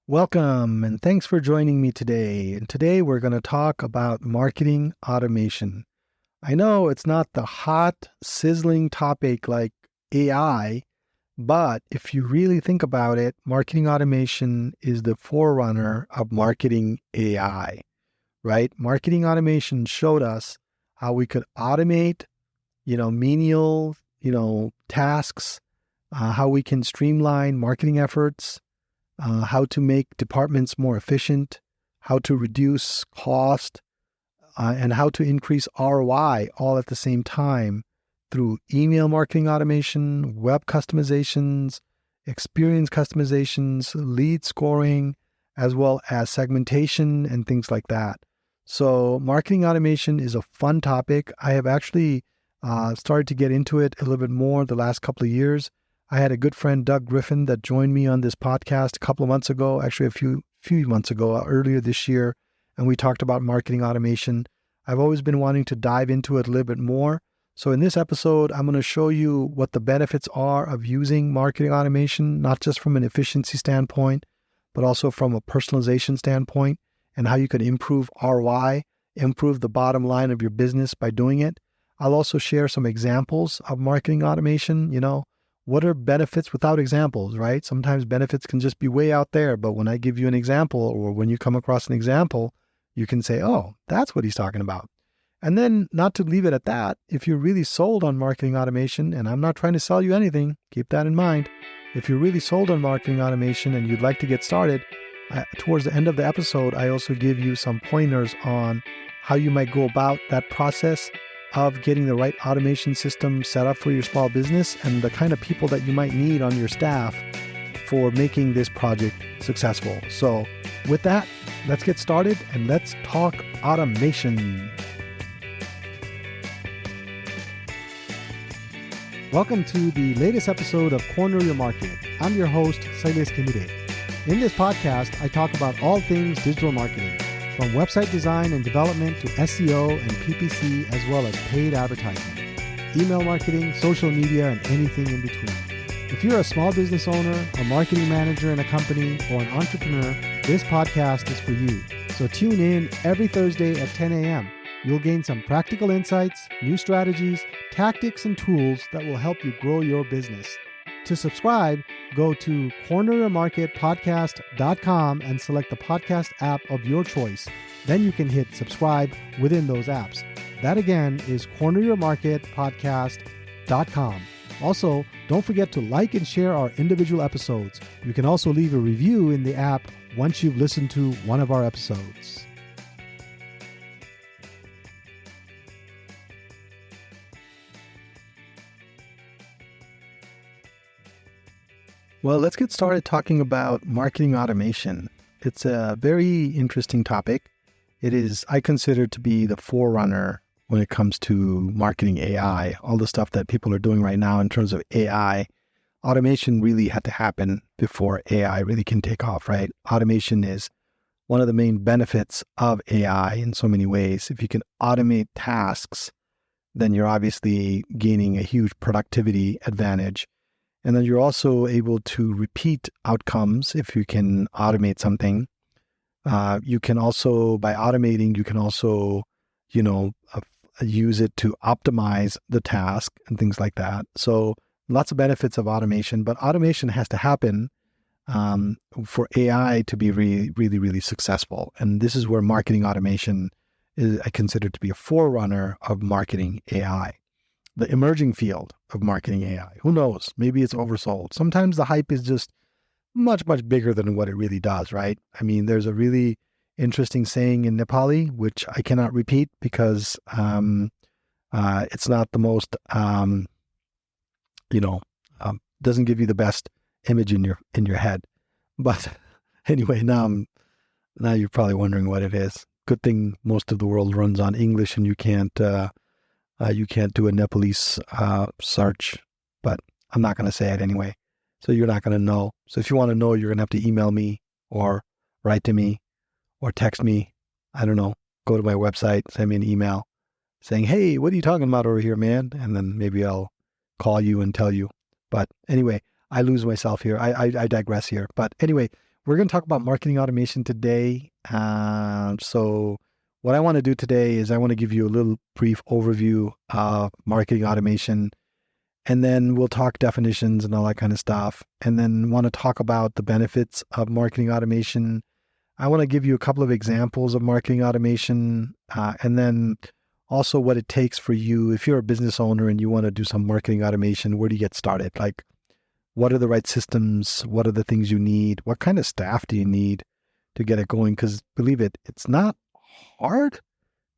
Welcome, and thanks for joining me today. And today we're going to talk about marketing automation. I know it's not the hot, sizzling topic like AI, but if you really think about it, marketing automation is the forerunner of marketing AI, right? Marketing automation showed us how we could automate, menial, tasks, how we can streamline marketing efforts, how to make departments more efficient, how to reduce cost, and how to increase ROI all at the same time through email marketing automation, web customizations, experience customizations, lead scoring, as well as segmentation and things like that. So marketing automation is a fun topic. I have actually started to get into it a little bit more the last couple of years. I had a good friend, Doug Griffin, that joined me on this podcast a couple of months ago, actually a few months ago, earlier this year, and we talked about marketing automation. I've always been wanting to dive into it a little bit more. So in this episode, I'm going to show you what the benefits are of using marketing automation, not just from an efficiency standpoint, but also from a personalization standpoint, and how you can improve ROI, improve the bottom line of your business by doing it. I'll also share some examples of marketing automation. What are benefits without examples, right? Sometimes benefits can just be way out there, but when I give you an example or when you come across an example, you can say, oh, that's what he's talking about. And then not to leave it at that, if you're really sold on marketing automation, and I'm not trying to sell you anything, keep that in mind. If you're really sold on marketing automation and you'd like to get started, towards the end of the episode, I also give you some pointers on how you might go about that process of getting the right automation system set up for your small business and the kind of people that you might need on your staff for making this project successful. So with that, let's get started and let's talk automation. Welcome to the latest episode of Corner Your Market. I'm your host, Sailes Kimide. In this podcast, I talk about all things digital marketing, from website design and development to SEO and PPC, as well as paid advertising, email marketing, social media, and anything in between. If you're a small business owner, a marketing manager in a company, or an entrepreneur, this podcast is for you. So tune in every Thursday at 10 a.m. You'll gain some practical insights, new strategies, tactics, and tools that will help you grow your business. To subscribe, go to corneryourmarketpodcast.com and select the podcast app of your choice. Then you can hit subscribe within those apps. That again is corneryourmarketpodcast.com. Also, don't forget to like and share our individual episodes. You can also leave a review in the app once you've listened to one of our episodes. Well, let's get started talking about marketing automation. It's a very interesting topic. It is, I consider, to be the forerunner when it comes to marketing AI. All the stuff that people are doing right now in terms of AI, automation really had to happen before AI really can take off, right? Automation is one of the main benefits of AI in so many ways. If you can automate tasks, then you're obviously gaining a huge productivity advantage. And then you're also able to repeat outcomes if you can automate something. You can also, by automating, you can also, use it to optimize the task and things like that. So lots of benefits of automation, but automation has to happen for AI to be really, really, really successful. And this is where marketing automation is, I consider, to be a forerunner of marketing AI. The emerging field of marketing AI. Who knows? Maybe it's oversold. Sometimes the hype is just much, much bigger than what it really does, right? I mean, there's a really interesting saying in Nepali, which I cannot repeat because it's not the most, doesn't give you the best image in your head. But anyway, now you're probably wondering what it is. Good thing most of the world runs on English and you can't do a Nepalese search, but I'm not going to say it anyway. So you're not going to know. So if you want to know, you're going to have to email me or write to me or text me. I don't know. Go to my website, send me an email saying, hey, what are you talking about over here, man? And then maybe I'll call you and tell you. But anyway, I lose myself here. I digress here. But anyway, we're going to talk about marketing automation today. So what I want to do today is I want to give you a little brief overview of marketing automation, and then we'll talk definitions and all that kind of stuff. And then want to talk about the benefits of marketing automation. I want to give you a couple of examples of marketing automation, and then also what it takes for you. If you're a business owner and you want to do some marketing automation, where do you get started? Like, what are the right systems? What are the things you need? What kind of staff do you need to get it going? Because believe it, it's not hard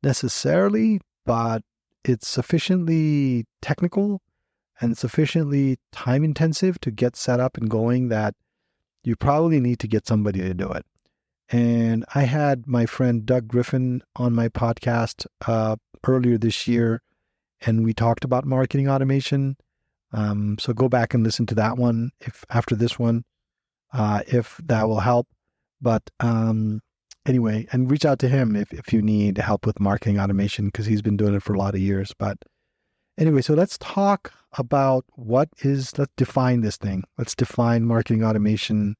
necessarily, but it's sufficiently technical and sufficiently time intensive to get set up and going that you probably need to get somebody to do it. And I had my friend Doug Griffin on my podcast earlier this year, and we talked about marketing automation. So go back and listen to that one if after this one, if that will help. But anyway, and reach out to him if you need help with marketing automation, because he's been doing it for a lot of years. But anyway, so let's talk about let's define this thing. Let's define marketing automation.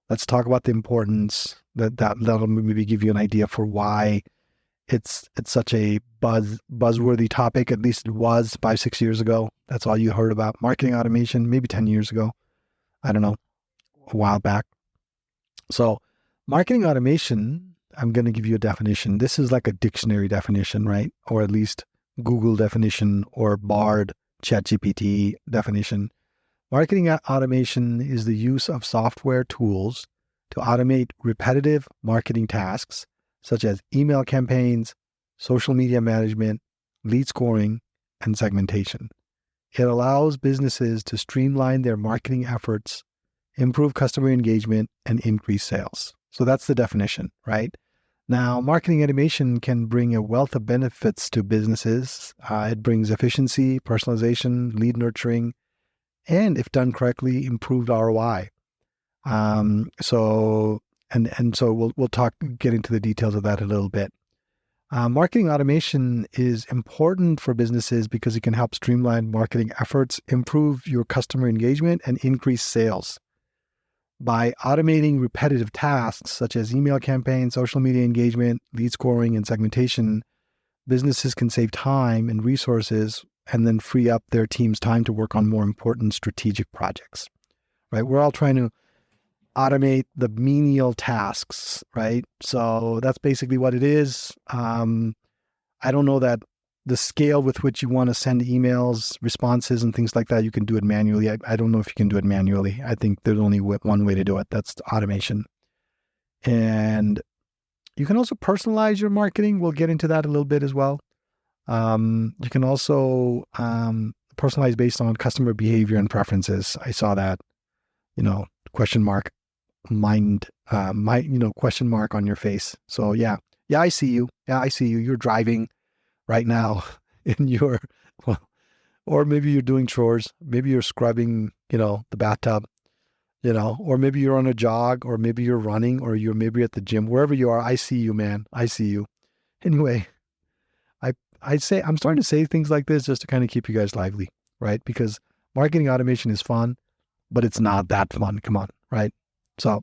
Let's talk about the importance that'll maybe give you an idea for why it's such a buzzworthy topic. At least it was 5-6 years ago. That's all you heard about marketing automation, maybe 10 years ago. I don't know, a while back. So marketing automation, I'm going to give you a definition. This is like a dictionary definition, right? Or at least Google definition or Bard, ChatGPT definition. Marketing automation is the use of software tools to automate repetitive marketing tasks such as email campaigns, social media management, lead scoring, and segmentation. It allows businesses to streamline their marketing efforts, improve customer engagement, and increase sales. So that's the definition, right? Now, marketing automation can bring a wealth of benefits to businesses. It brings efficiency, personalization, lead nurturing, and if done correctly, improved ROI. So we'll get into the details of that a little bit. Marketing automation is important for businesses because it can help streamline marketing efforts, improve your customer engagement, and increase sales. By automating repetitive tasks such as email campaigns, social media engagement, lead scoring, and segmentation, businesses can save time and resources and then free up their team's time to work on more important strategic projects, right? We're all trying to automate the menial tasks, right? So that's basically what it is. I don't know that the scale with which you want to send emails, responses, and things like that, you can do it manually. I don't know if you can do it manually. I think there's only one way to do it. That's automation. And you can also personalize your marketing. We'll get into that a little bit as well. You can also personalize based on customer behavior and preferences. I saw that, question mark question mark on your face. So yeah, I see you. You're driving right now in or maybe you're doing chores. Maybe you're scrubbing, the bathtub, or maybe you're on a jog, or maybe you're running, or you're maybe at the gym. Wherever you are, I see you, man. I see you. Anyway, I'm starting to say things like this just to kind of keep you guys lively, right? Because marketing automation is fun, but it's not that fun. Come on, right? So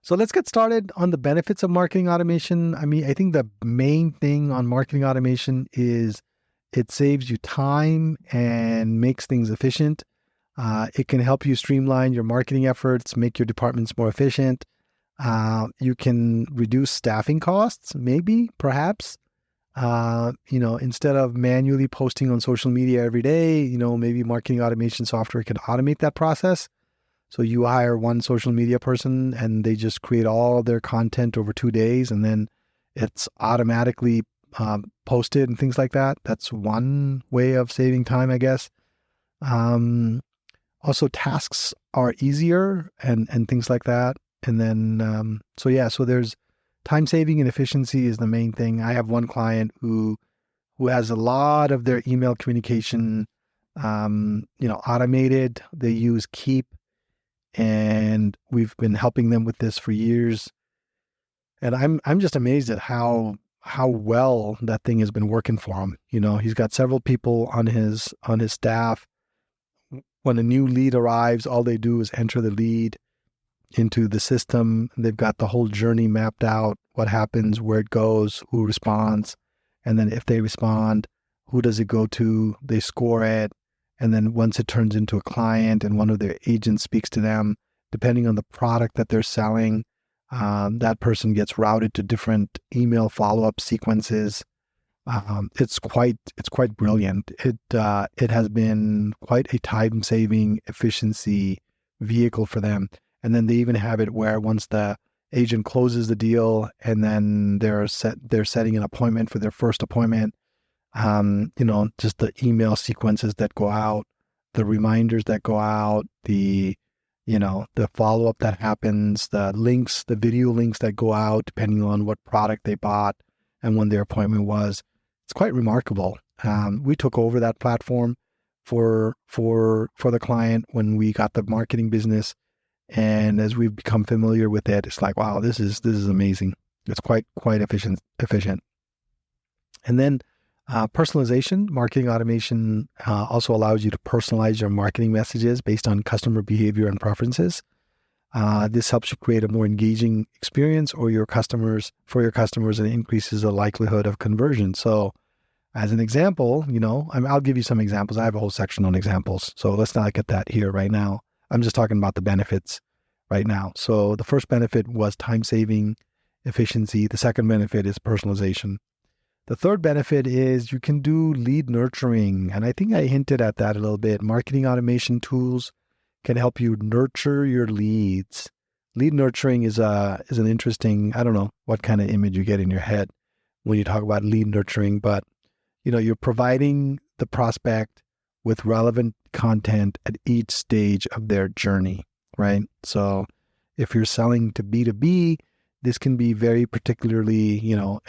let's get started on the benefits of marketing automation. I mean, I think the main thing on marketing automation is it saves you time and makes things efficient. It can help you streamline your marketing efforts, make your departments more efficient. You can reduce staffing costs, perhaps, instead of manually posting on social media every day, maybe marketing automation software can automate that process. So you hire one social media person and they just create all of their content over 2 days, and then it's automatically posted and things like that. That's one way of saving time, I guess. Also, tasks are easier and things like that. And then, so there's time saving and efficiency is the main thing. I have one client who has a lot of their email communication, automated. They use Keep, and we've been helping them with this for years. And I'm just amazed at how well that thing has been working for him. He's got several people on his staff. When a new lead arrives, all they do is enter the lead. into the system. They've got the whole journey mapped out, what happens, where it goes, who responds. And then if they respond, who does it go to? They score it. And then once it turns into a client and one of their agents speaks to them, depending on the product that they're selling, that person gets routed to different email follow-up sequences. It's quite brilliant. It has been quite a time-saving efficiency vehicle for them. And then they even have it where once the agent closes the deal and then they're setting an appointment for their first appointment, just the email sequences that go out, the reminders that go out, the follow-up that happens, the links, the video links that go out, depending on what product they bought and when their appointment was. It's quite remarkable. We took over that platform for the client when we got the marketing business. And as we've become familiar with it, it's like, wow, this is amazing. It's quite efficient. And then personalization, marketing automation also allows you to personalize your marketing messages based on customer behavior and preferences. This helps you create a more engaging experience for your customers, and increases the likelihood of conversion. So as an example, I'll give you some examples. I have a whole section on examples. So let's not get that here right now. I'm just talking about the benefits right now. So the first benefit was time saving, efficiency. The second benefit is personalization. The third benefit is you can do lead nurturing. And I think I hinted at that a little bit. Marketing automation tools can help you nurture your leads. Lead nurturing is an interesting, I don't know what kind of image you get in your head when you talk about lead nurturing, but you're providing the prospect with relevant content at each stage of their journey, right? So if you're selling to B2B, this can be very particularly,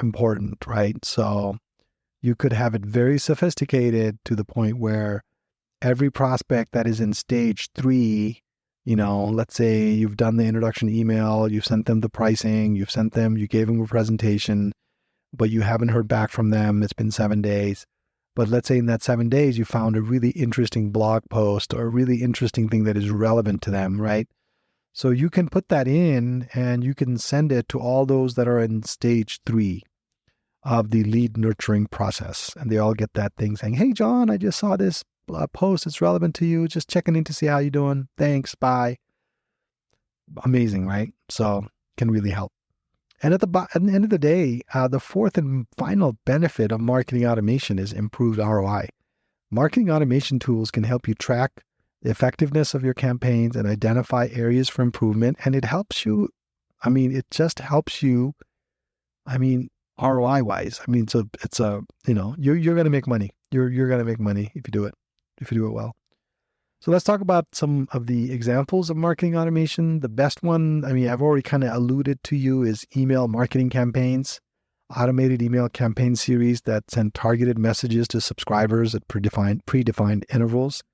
important, right? So you could have it very sophisticated to the point where every prospect that is in stage 3, let's say you've done the introduction email, you've sent them the pricing, you gave them a presentation, but you haven't heard back from them. It's been 7 days. But let's say in that 7 days, you found a really interesting blog post or a really interesting thing that is relevant to them, right? So you can put that in and you can send it to all those that are in stage 3 of the lead nurturing process. And they all get that thing saying, hey, John, I just saw this post. It's relevant to you. Just checking in to see how you're doing. Thanks. Bye. Amazing, right? So can really help. And at the end of the day, the fourth and final benefit of marketing automation is improved ROI. Marketing automation tools can help you track the effectiveness of your campaigns and identify areas for improvement. And it helps you, it just helps you, ROI wise. It's you're going to make money. You're going to make money if you do it well. So let's talk about some of the examples of marketing automation. The best one, I've already kind of alluded to you, is email marketing campaigns, automated email campaign series that send targeted messages to subscribers at predefined intervals.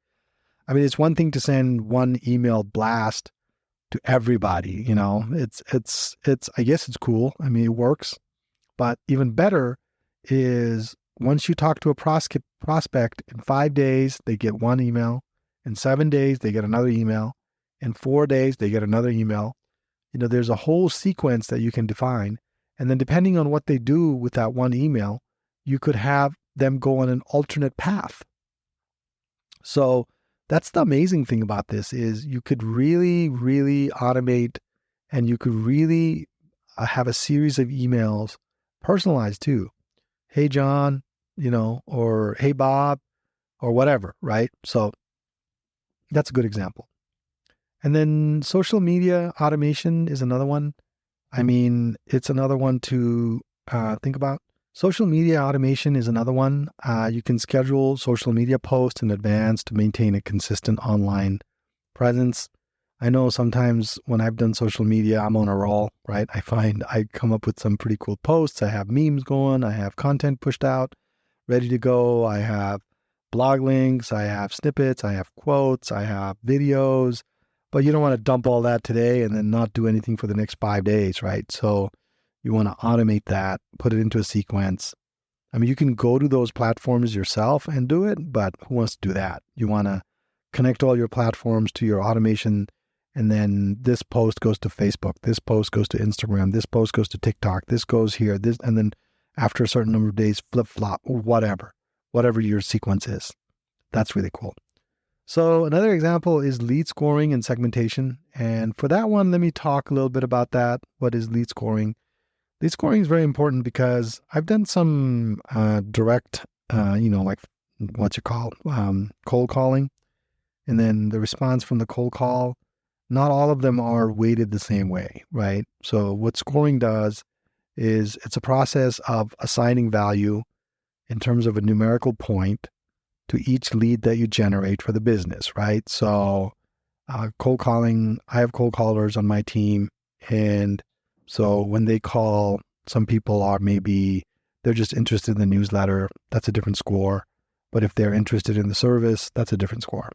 It's one thing to send one email blast to everybody, it's I guess it's cool. It works, but even better is once you talk to a prospect in 5 days, they get one email. In 7 days, they get another email. In 4 days, they get another email. There's a whole sequence that you can define. And then depending on what they do with that one email, you could have them go on an alternate path. So that's the amazing thing about this is you could really, really automate, and you could really have a series of emails personalized too. Hey, John, or hey, Bob, or whatever, right? So that's a good example. And then social media automation is another one. It's another one to think about. Social media automation is another one. You can schedule social media posts in advance to maintain a consistent online presence. I know sometimes when I've done social media, I'm on a roll, right? I find I come up with some pretty cool posts. I have memes going. I have content pushed out, ready to go. I have blog links. I have snippets. I have quotes. I have videos. But you don't want to dump all that today and then not do anything for the next 5 days, right? So you want to automate that, put it into a sequence. You can go to those platforms yourself and do it, but who wants to do that? You want to connect all your platforms to your automation And then this post goes to Facebook, this post goes to Instagram, this post goes to TikTok, this goes here, this, and then after a certain number of days, flip flop, whatever your sequence is. That's really cool. So another example is lead scoring and segmentation. And for that one, let me talk a little bit about that. What is lead scoring? Lead scoring is very important because I've done some direct, like what's it called? Cold calling. And then the response from the cold call, not all of them are weighted the same way, right? So what scoring does is it's a process of assigning value in terms of a numerical point to each lead that you generate for the business, right? So cold calling, I have cold callers on my team. And so when they call, some people are maybe, they're just interested in the newsletter. That's a different score. But if they're interested in the service, that's a different score,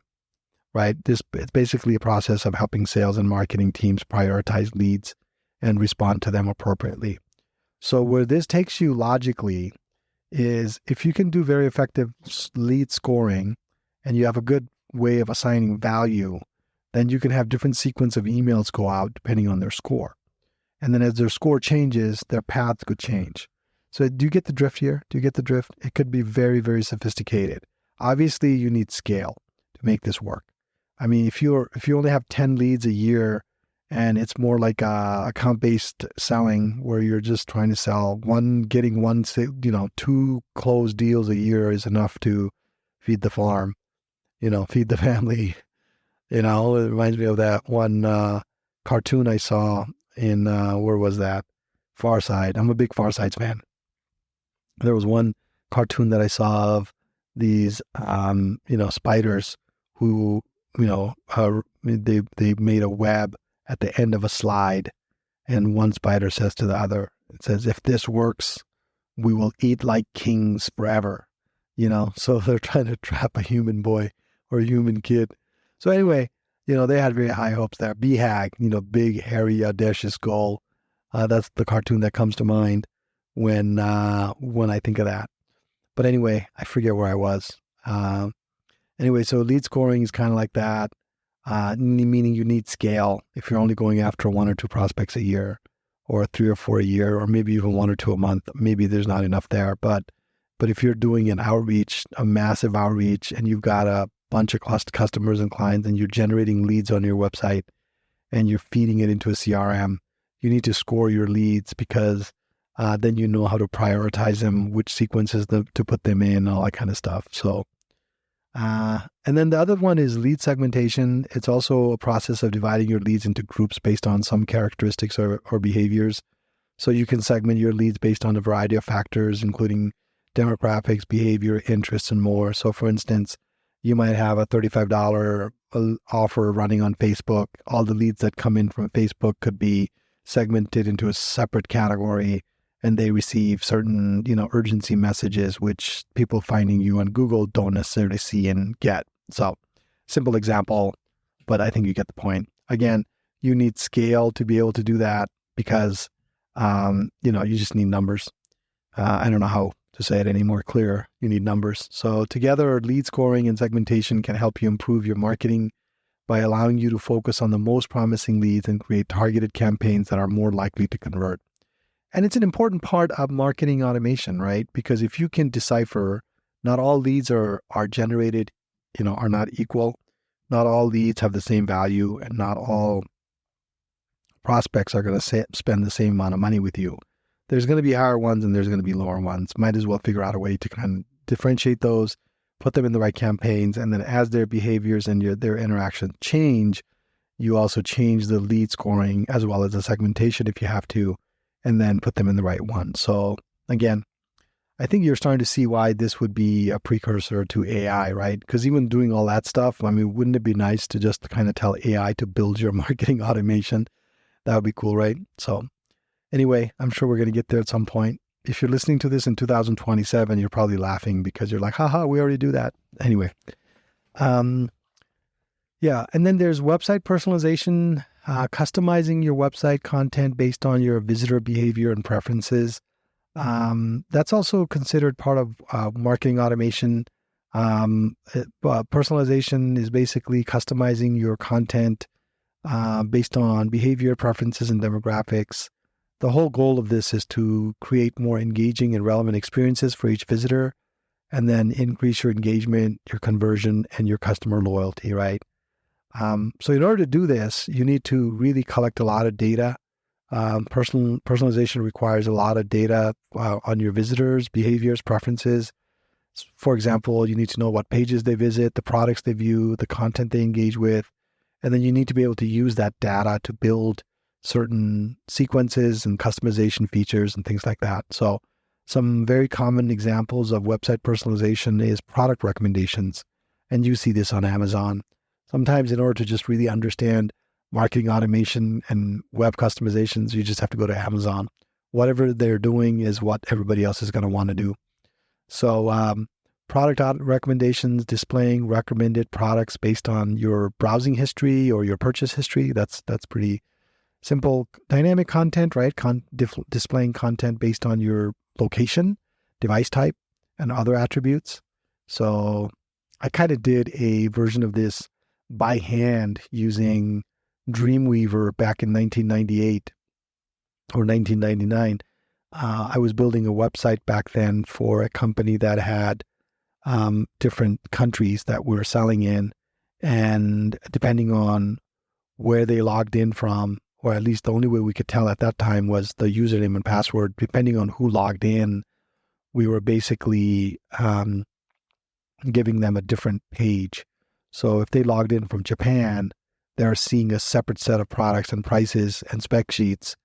right? It's basically a process of helping sales and marketing teams prioritize leads and respond to them appropriately. So where this takes you logically is if you can do very effective lead scoring and you have a good way of assigning value, then you can have different sequence of emails go out depending on their score. And then as their score changes, their paths could change. So do you get the drift here? Do you get the drift? It could be very, very sophisticated. Obviously, you need scale to make this work. I mean, if you only have 10 leads a year and it's more like account-based selling where you're just trying to sell getting 2 closed deals a year is enough to feed the farm, feed the family. It reminds me of that one cartoon I saw in, where was that? Far Side. I'm a big Far Sides fan. There was one cartoon that I saw of these, spiders who, they made a web at the end of a slide. And one spider says to the other, it says, if this works, we will eat like kings forever. So they're trying to trap a human boy or a human kid. So anyway, they had very high hopes there. BHAG, big, hairy, audacious goal. That's the cartoon that comes to mind when I think of that. But anyway, I forget where I was. Anyway, so lead scoring is kind of like that, meaning you need scale. If you're only going after 1 or 2 prospects a year, or 3 or 4 a year, or maybe even 1 or 2 a month, maybe there's not enough there. But if you're doing an outreach, a massive outreach, and you've got a bunch of customers and clients, and you're generating leads on your website, and you're feeding it into a CRM, you need to score your leads because then you know how to prioritize them, which sequences to put them in, all that kind of stuff. So, and then the other one is lead segmentation. It's also a process of dividing your leads into groups based on some characteristics or behaviors. So you can segment your leads based on a variety of factors, including demographics, behavior, interests, and more. So for instance, you might have a $35 offer running on Facebook. All the leads that come in from Facebook could be segmented into a separate category, and they receive certain, urgency messages, which people finding you on Google don't necessarily see and get. So simple example, but I think you get the point. Again, you need scale to be able to do that because, you just need numbers. I don't know how to say it any more clear. You need numbers. So together, lead scoring and segmentation can help you improve your marketing by allowing you to focus on the most promising leads and create targeted campaigns that are more likely to convert. And it's an important part of marketing automation, right? Because if you can decipher, not all leads are generated, are not equal. Not all leads have the same value, and not all prospects are going to spend the same amount of money with you. There's going to be higher ones and there's going to be lower ones. Might as well figure out a way to kind of differentiate those, put them in the right campaigns, and then as their behaviors and their interactions change, you also change the lead scoring as well as the segmentation if you have to, and then put them in the right one. So again, I think you're starting to see why this would be a precursor to AI, right? Because even doing all that stuff, wouldn't it be nice to just kind of tell AI to build your marketing automation? That would be cool, right? So anyway, I'm sure we're going to get there at some point. If you're listening to this in 2027, you're probably laughing because you're like, haha, we already do that. Anyway, yeah. And then there's website personalization, customizing your website content based on your visitor behavior and preferences. That's also considered part of marketing automation. Personalization is basically customizing your content based on behavior, preferences, and demographics. The whole goal of this is to create more engaging and relevant experiences for each visitor, and then increase your engagement, your conversion, and your customer loyalty, right? So in order to do this, you need to really collect a lot of data. Personalization requires a lot of data on your visitors, behaviors, preferences. For example, you need to know what pages they visit, the products they view, the content they engage with, and then you need to be able to use that data to build certain sequences and customization features and things like that. So some very common examples of website personalization is product recommendations. And you see this on Amazon. Sometimes in order to just really understand marketing automation and web customizations, you just have to go to Amazon. Whatever they're doing is what everybody else is going to want to do. So product recommendations, displaying recommended products based on your browsing history or your purchase history. That's pretty simple. Dynamic content, right? Displaying content based on your location, device type, and other attributes. So I kind of did a version of this by hand using Dreamweaver back in 1998 or 1999. I was building a website back then for a company that had different countries that we were selling in. And depending on where they logged in from, or at least the only way we could tell at that time was the username and password. Depending on who logged in, we were basically giving them a different page. So if they logged in from Japan, they're seeing a separate set of products and prices and spec sheets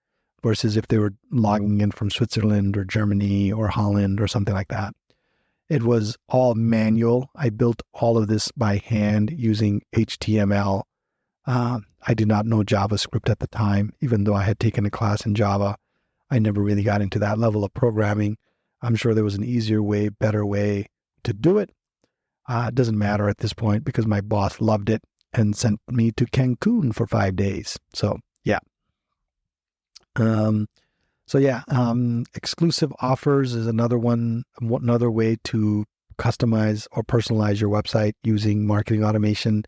versus if they were logging in from Switzerland or Germany or Holland or something like that. It was all manual. I built all of this by hand using HTML. I did not know JavaScript at the time, even though I had taken a class in Java. I never really got into that level of programming. I'm sure there was an easier way, better way to do it. It doesn't matter at this point because my boss loved it and sent me to Cancun for 5 days. So, yeah. Exclusive offers is another way to customize or personalize your website using marketing automation.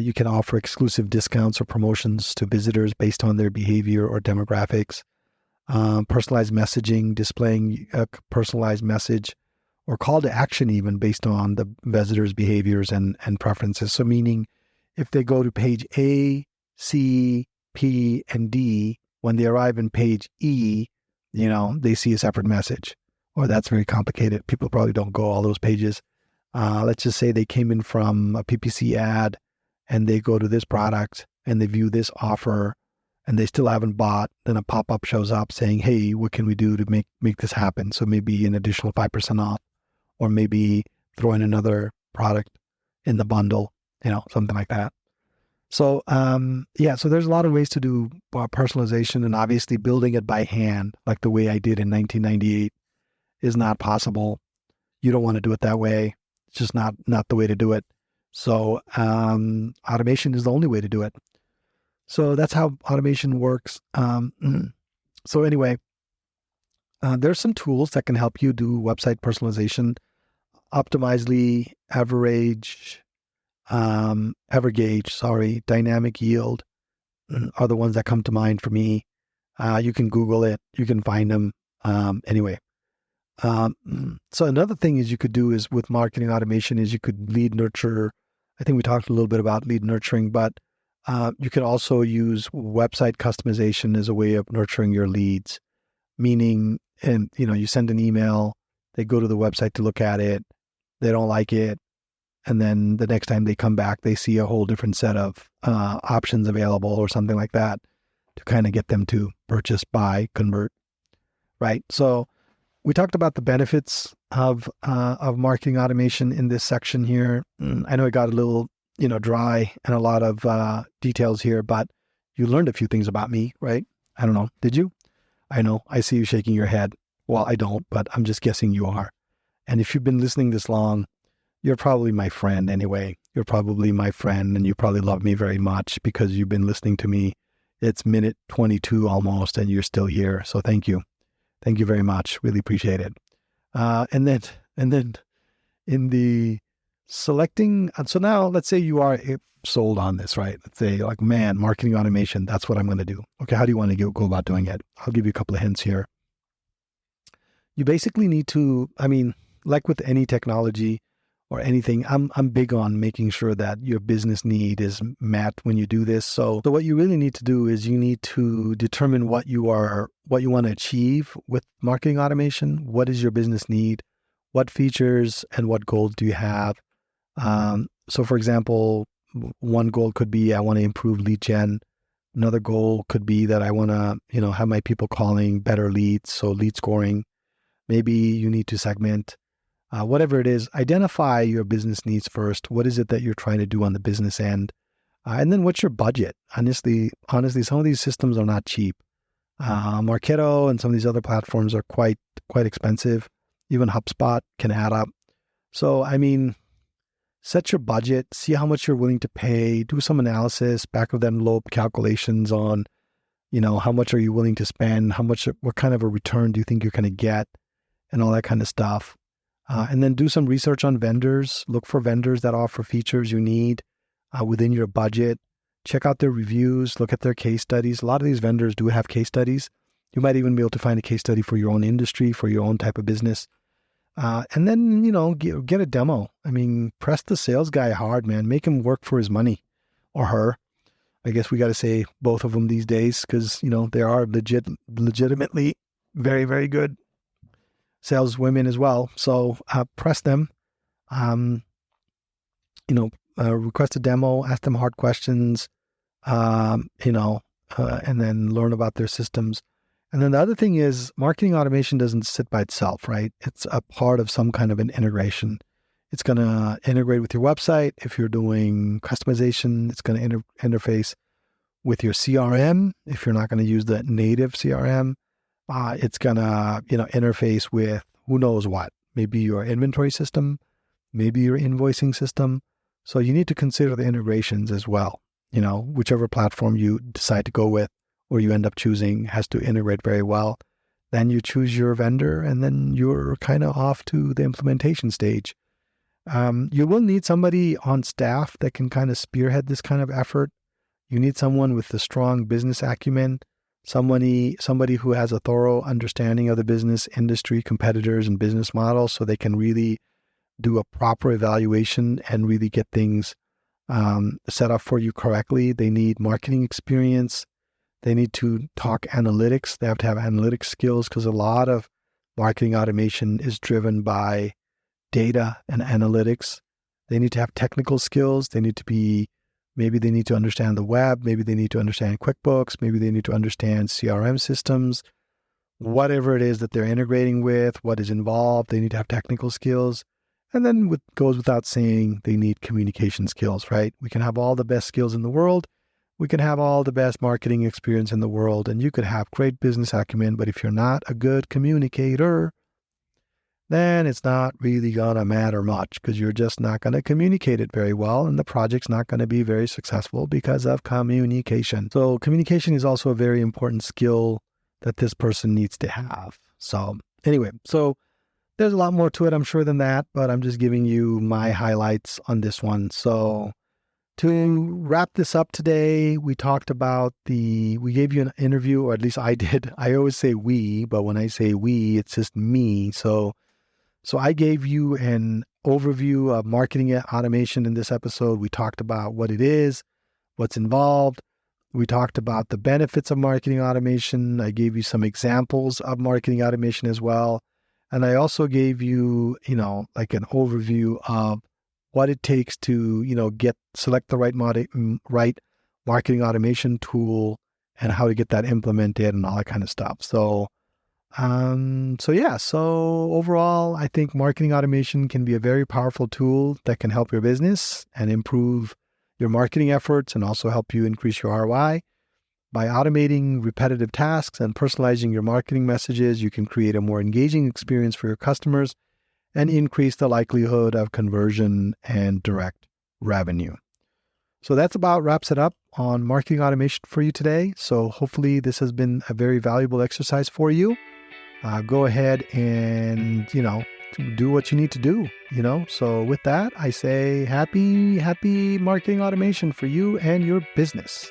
You can offer exclusive discounts or promotions to visitors based on their behavior or demographics. Personalized messaging, displaying a personalized message or call to action even based on the visitor's behaviors and preferences. So meaning if they go to page A, C, P, and D, when they arrive in page E, they see a separate message. Or that's very complicated. People probably don't go all those pages. Let's just say they came in from a PPC ad and they go to this product and they view this offer and they still haven't bought, then a pop-up shows up saying, hey, what can we do to make this happen? So maybe an additional 5% off, or maybe throw in another product in the bundle, something like that. So, so there's a lot of ways to do personalization, and obviously building it by hand, like the way I did in 1998, is not possible. You don't want to do it that way. It's just not the way to do it. So, automation is the only way to do it. So that's how automation works. So anyway, there's some tools that can help you do website personalization. Optimizely, Evergage, dynamic yield are the ones that come to mind for me. You can Google it. You can find them. Anyway. So another thing is you could do is with marketing automation is you could lead nurture. I think we talked a little bit about lead nurturing, but you can also use website customization as a way of nurturing your leads. Meaning, you send an email, they go to the website to look at it, they don't like it, and then the next time they come back, they see a whole different set of options available or something like that to kind of get them to purchase, buy, convert, right? So we talked about the benefits of marketing automation in this section here. I know it got a little, dry and a lot of details here, but you learned a few things about me, right? I don't know. Did you? I know. I see you shaking your head. Well, I don't, but I'm just guessing you are. And if you've been listening this long, you're probably my friend anyway. You're probably my friend and you probably love me very much because you've been listening to me. It's minute 22 almost and you're still here. So thank you. Thank you very much. Really appreciate it. And then in the selecting. So now let's say you are sold on this, right? Let's say like, man, marketing automation, that's what I'm going to do. Okay, how do you want to go about doing it? I'll give you a couple of hints here. You basically need to, like with any technology or anything, I'm big on making sure that your business need is met when you do this. So what you really need to do is you need to determine what you want to achieve with marketing automation. What is your business need? What features and what goals do you have? So for example, one goal could be I want to improve lead gen. Another goal could be that I want to, have my people calling better leads, so lead scoring. Maybe you need to segment. Whatever it is, identify your business needs first. What is it that you're trying to do on the business end? And then what's your budget? Honestly, some of these systems are not cheap. Marketo and some of these other platforms are quite expensive. Even HubSpot can add up. So, set your budget, see how much you're willing to pay, do some analysis, back of the envelope calculations on, how much are you willing to spend? What kind of a return do you think you're going to get? And all that kind of stuff. And then do some research on vendors. Look for vendors that offer features you need within your budget. Check out their reviews. Look at their case studies. A lot of these vendors do have case studies. You might even be able to find a case study for your own industry, for your own type of business. And then, get a demo. Press the sales guy hard, man. Make him work for his money, or her. I guess we got to say both of them these days because, they are legitimately very, very good saleswomen as well. So press them, request a demo, ask them hard questions, and then learn about their systems. And then the other thing is marketing automation doesn't sit by itself, right? It's a part of some kind of an integration. It's going to integrate with your website. If you're doing customization, it's going to interface with your CRM. If you're not going to use the native CRM, it's going to, interface with who knows what, maybe your inventory system, maybe your invoicing system. So you need to consider the integrations as well. Whichever platform you decide to go with or you end up choosing has to integrate very well. Then you choose your vendor and then you're kind of off to the implementation stage. You will need somebody on staff that can kind of spearhead this kind of effort. You need someone with a strong business acumen, somebody who has a thorough understanding of the business, industry, competitors, and business models so they can really do a proper evaluation and really get things set up for you correctly. They need marketing experience. They need to talk analytics. They have to have analytics skills because a lot of marketing automation is driven by data and analytics. They need to have technical skills. Maybe they need to understand the web. Maybe they need to understand QuickBooks. Maybe they need to understand CRM systems. Whatever it is that they're integrating with, what is involved, they need to have technical skills. And then what goes without saying, they need communication skills, right? We can have all the best skills in the world. We can have all the best marketing experience in the world. And you could have great business acumen, but if you're not a good communicator, then it's not really going to matter much because you're just not going to communicate it very well and the project's not going to be very successful because of communication. So communication is also a very important skill that this person needs to have. So anyway, there's a lot more to it, I'm sure, than that, but I'm just giving you my highlights on this one. So to wrap this up today, we talked about we gave you an interview, or at least I did. I always say we, but when I say we, it's just me. So I gave you an overview of marketing automation in this episode. We talked about what it is, what's involved. We talked about the benefits of marketing automation. I gave you some examples of marketing automation as well. And I also gave you, like an overview of what it takes to, select the right marketing automation tool and how to get that implemented and all that kind of stuff. So overall, I think marketing automation can be a very powerful tool that can help your business and improve your marketing efforts and also help you increase your ROI. By automating repetitive tasks and personalizing your marketing messages, you can create a more engaging experience for your customers and increase the likelihood of conversion and direct revenue. So that's about wraps it up on marketing automation for you today. So hopefully this has been a very valuable exercise for you. Go ahead and, to do what you need to do, So with that, I say happy marketing automation for you and your business.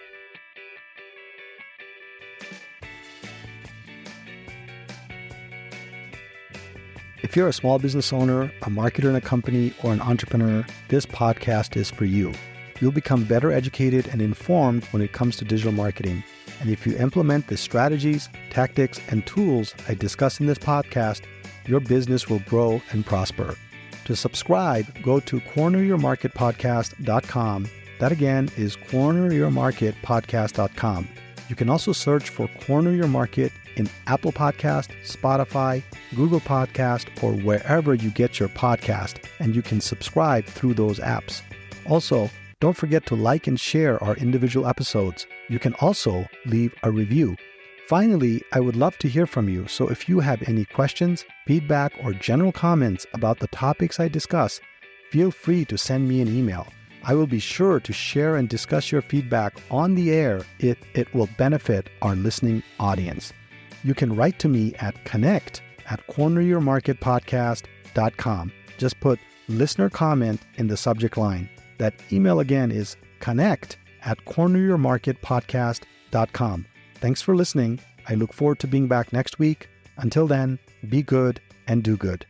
If you're a small business owner, a marketer in a company, or an entrepreneur, this podcast is for you. You'll become better educated and informed when it comes to digital marketing. And if you implement the strategies, tactics, and tools I discuss in this podcast, your business will grow and prosper. To subscribe, go to corneryourmarketpodcast.com. That again is corneryourmarketpodcast.com. You can also search for Corner Your Market in Apple Podcast, Spotify, Google Podcast, or wherever you get your podcast, and you can subscribe through those apps. Also, don't forget to like and share our individual episodes. You can also leave a review. Finally, I would love to hear from you, so if you have any questions, feedback, or general comments about the topics I discuss, feel free to send me an email. I will be sure to share and discuss your feedback on the air if it will benefit our listening audience. You can write to me at connect@corneryourmarketpodcast.com. Just put listener comment in the subject line. That email again is connect@corneryourmarketpodcast.com. Thanks for listening. I look forward to being back next week. Until then, be good and do good.